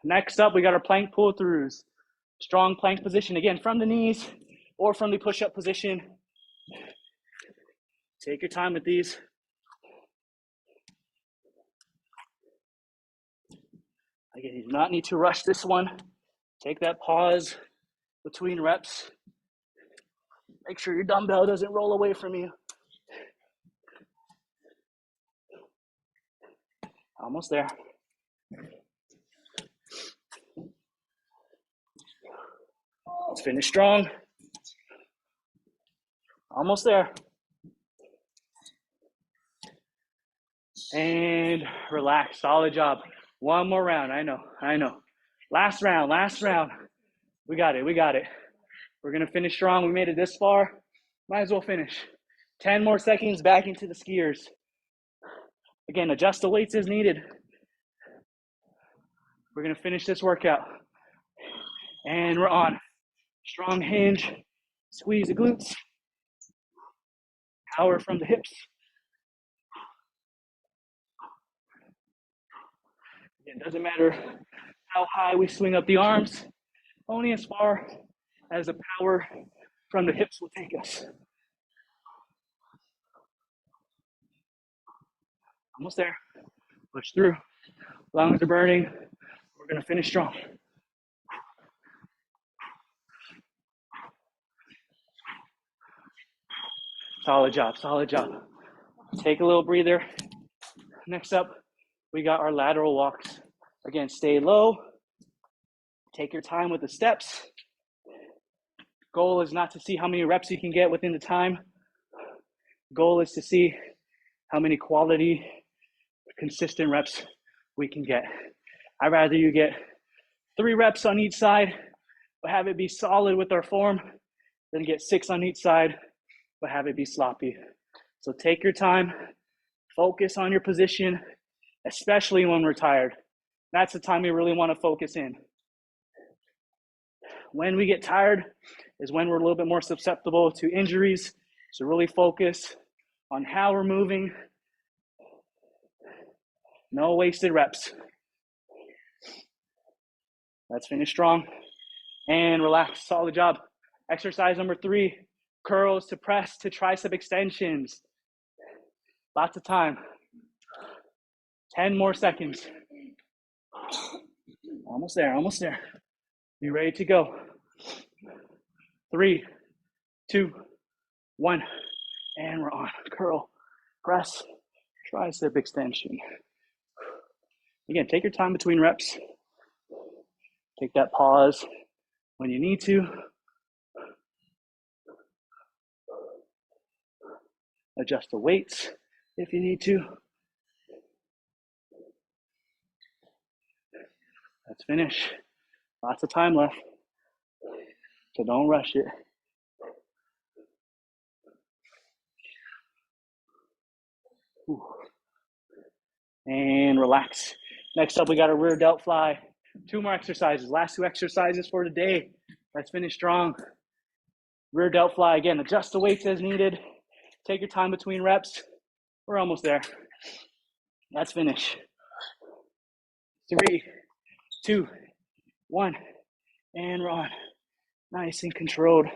Next up, we got our plank pull-throughs. Strong plank position, again, from the knees or from the push-up position. Take your time with these. Again, you do not need to rush this one. Take that pause between reps. Make sure your dumbbell doesn't roll away from you. Almost there. Let's finish strong. Almost there. And relax, solid job. One more round, I know. Last round. We got it. We're gonna finish strong. We made it this far. Might as well finish. 10 more seconds back into the skiers. Again, adjust the weights as needed. We're gonna finish this workout. And we're on. Strong hinge, squeeze the glutes. Power from the hips. It doesn't matter how high we swing up the arms, only as far as the power from the hips will take us. Almost there. Push through. Lungs are burning. We're going to finish strong. Solid job. Take a little breather. Next up, we got our lateral walks. Again, stay low. Take your time with the steps. Goal is not to see how many reps you can get within the time. Goal is to see how many quality, consistent reps we can get. I'd rather you get 3 reps on each side, but have it be solid with our form, than get 6 on each side, but have it be sloppy. So take your time, focus on your position, especially when we're tired. That's the time we really want to focus in. When we get tired is when we're a little bit more susceptible to injuries. So really focus on how we're moving. No wasted reps. Let's finish strong and relax. Solid job. Exercise number 3, curls to press to tricep extensions. Lots of time. 10 more seconds. Almost there, almost there. Be ready to go. 3, 2, 1, and we're on. Curl, press, tricep extension. Again, take your time between reps. Take that pause when you need to. Adjust the weights if you need to. Let's finish. Lots of time left, so don't rush it. Ooh. And relax. Next up, we got a rear delt fly. 2 more exercises. Last 2 exercises for today. Let's finish strong. Rear delt fly. Again, adjust the weights as needed. Take your time between reps. We're almost there. Let's finish. 3, 2, 1, and we're on. Nice and controlled.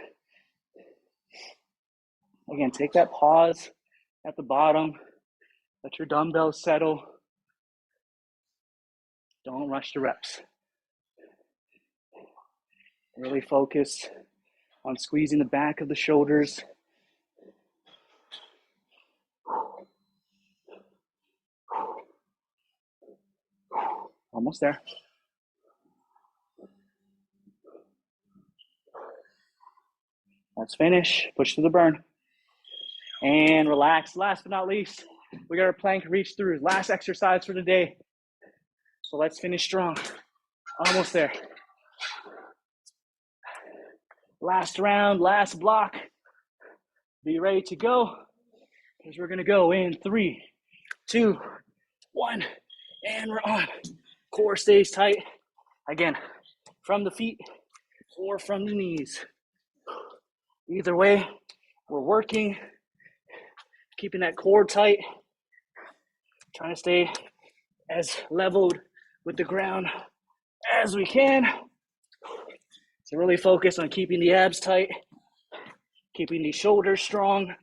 Again, take that pause at the bottom. Let your dumbbells settle. Don't rush the reps. Really focus on squeezing the back of the shoulders. Almost there. Let's finish. Push through the burn. And relax. Last but not least, we got our plank reach through. Last exercise for today. So let's finish strong. Almost there. Last round, last block. Be ready to go, because we're going to go in 3, 2, 1, and we're on. Core stays tight. Again, from the feet or from the knees. Either way, we're working, keeping that core tight, trying to stay as leveled with the ground as we can. So really focus on keeping the abs tight, keeping the shoulders strong.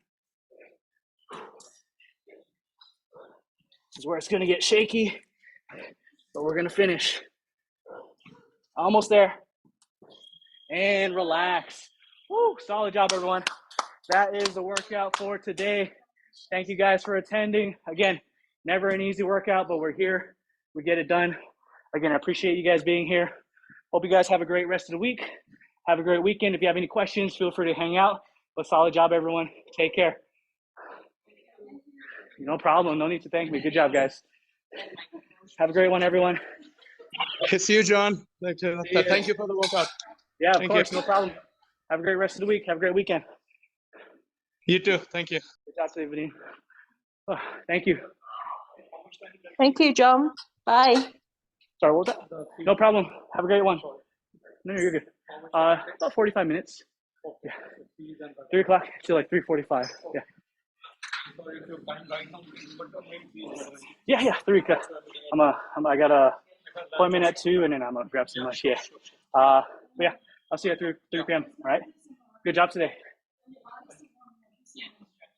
This is where it's going to get shaky, but we're going to finish. Almost there. And relax. Woo, solid job, everyone. That is the workout for today. Thank you guys for attending. Again, never an easy workout, but we're here. We get it done. Again, I appreciate you guys being here. Hope you guys have a great rest of the week. Have a great weekend. If you have any questions, feel free to hang out. But solid job, everyone. Take care. No problem. No need to thank me. Good job, guys. Have a great one, everyone. See you, John. Thank you for the workout. Yeah, of course. No problem. Have a great rest of the week. Have a great weekend. You too. Thank you. Good job today, Vadim. Oh, thank you. Thank you, John. Bye. Sorry, what was that? No problem. Have a great one. No, you're good. About 45 minutes. Yeah. 3 o'clock to like 3:45. Yeah. Yeah, 3 o'clock. I got a appointment at 2, and then I'm gonna grab some lunch. Yeah. But yeah, I'll see you at 3 p.m. All right. Good job today.